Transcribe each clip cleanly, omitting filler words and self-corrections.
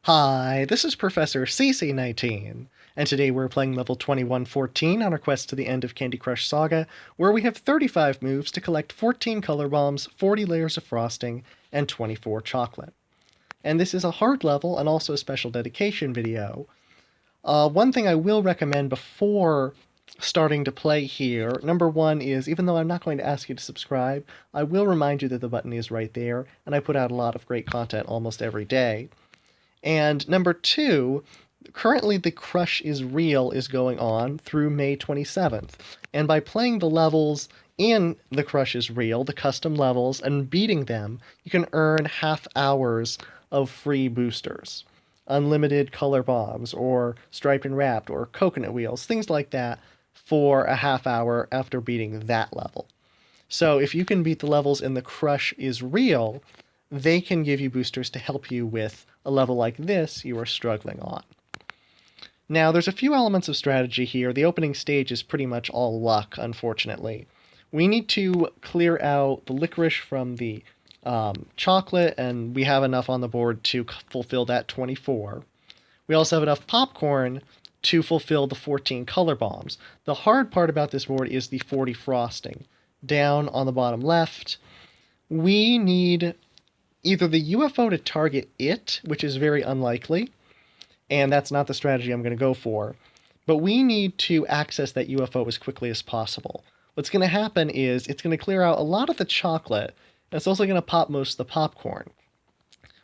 Hi, this is Professor CC19, and today we're playing level 2114 on our quest to the end of Candy Crush Saga, where we have 35 moves to collect 14 color bombs, 40 layers of frosting, and 24 chocolate. And this is a hard level and also a special dedication video. One thing I will recommend before starting to play here, number one is, even though I'm not going to ask you to subscribe, I will remind you that the button is right there, and I put out a lot of great content almost every day. And number two, currently the Crush is Real is going on through May 27th. And by playing the levels in the Crush is Real, the custom levels, and beating them, you can earn half hours of free boosters. Unlimited color bombs, or striped and wrapped, or coconut wheels, things like that for a half hour after beating that level. So if you can beat the levels in the Crush is Real, they can give you boosters to help you with a level like this you are struggling on. Now, there's a few elements of strategy here. The opening stage is pretty much all luck, unfortunately. We need to clear out the licorice from the chocolate, and we have enough on the board to fulfill that 24. We also have enough popcorn to fulfill the 14 color bombs. The hard part about this board is the 40 frosting. Down on the bottom left, we need either the UFO to target it, which is very unlikely, and that's not the strategy I'm going to go for, but we need to access that UFO as quickly as possible. What's going to happen is it's going to clear out a lot of the chocolate, and it's also going to pop most of the popcorn.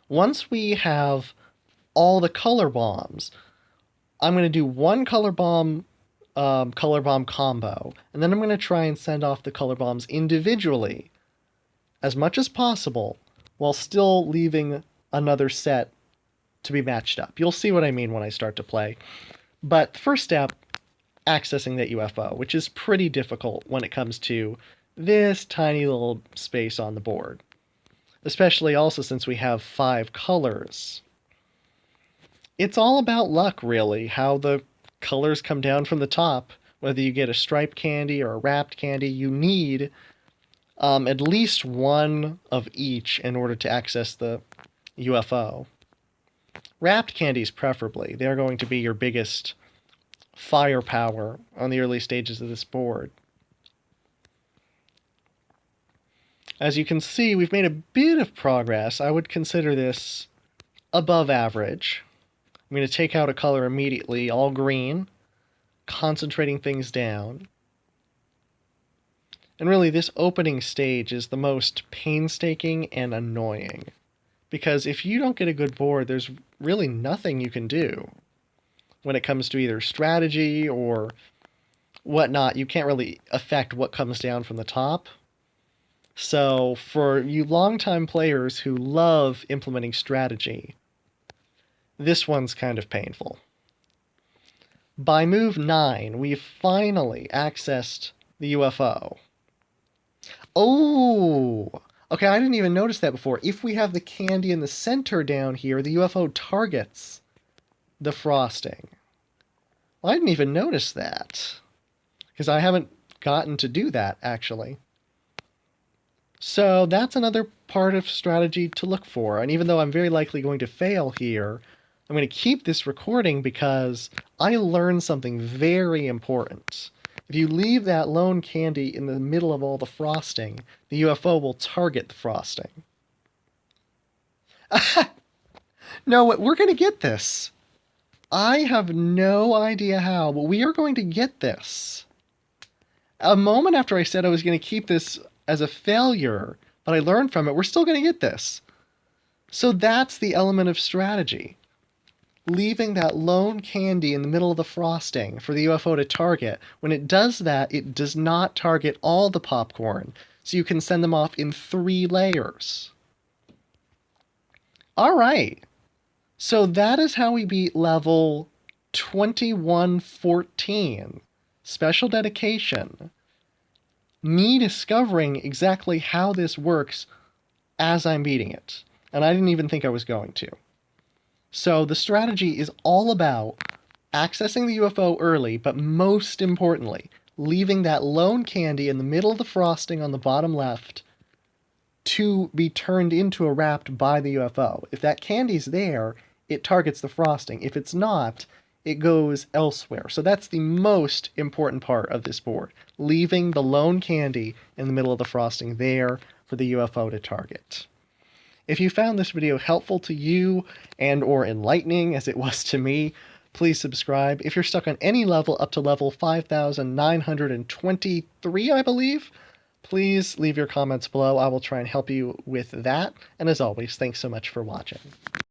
Once we have all the color bombs, I'm going to do one color bomb combo, and then I'm going to try and send off the color bombs individually as much as possible, while still leaving another set to be matched up. You'll see what I mean when I start to play. But the first step, accessing that UFO, which is pretty difficult when it comes to this tiny little space on the board. Especially also since we have 5 colors. It's all about luck, really, how the colors come down from the top. Whether you get a striped candy or a wrapped candy, you need at least one of each in order to access the UFO. Wrapped candies preferably. They're going to be your biggest firepower on the early stages of this board. As you can see, we've made a bit of progress. I would consider this above average. I'm going to take out a color immediately, all green, concentrating things down. And really, this opening stage is the most painstaking and annoying. Because if you don't get a good board, there's really nothing you can do. When it comes to either strategy or whatnot, you can't really affect what comes down from the top. So, for you longtime players who love implementing strategy, this one's kind of painful. By move 9, we've finally accessed the UFO. Oh! Okay, I didn't even notice that before. If we have the candy in the center down here, the UFO targets the frosting. Well, I didn't even notice that, because I haven't gotten to do that, actually. So that's another part of strategy to look for, and even though I'm very likely going to fail here, I'm going to keep this recording because I learned something very important. If you leave that lone candy in the middle of all the frosting, the UFO will target the frosting. No, we're going to get this. I have no idea how, but we are going to get this. A moment after I said I was going to keep this as a failure, but I learned from it, we're still going to get this. So that's the element of strategy. Leaving that lone candy in the middle of the frosting for the UFO to target. When it does that, it does not target all the popcorn, so you can send them off in 3 layers. Alright, so that is how we beat level 2114. Special dedication. Me discovering exactly how this works as I'm beating it. And I didn't even think I was going to. So the strategy is all about accessing the UFO early, but most importantly, leaving that lone candy in the middle of the frosting on the bottom left to be turned into a wrapped by the UFO. If that candy's there, it targets the frosting. If it's not, it goes elsewhere. So that's the most important part of this board, leaving the lone candy in the middle of the frosting there for the UFO to target. If you found this video helpful to you and or enlightening as it was to me, please subscribe. If you're stuck on any level up to level 5,923, I believe, please leave your comments below. I will try and help you with that. And as always, thanks so much for watching.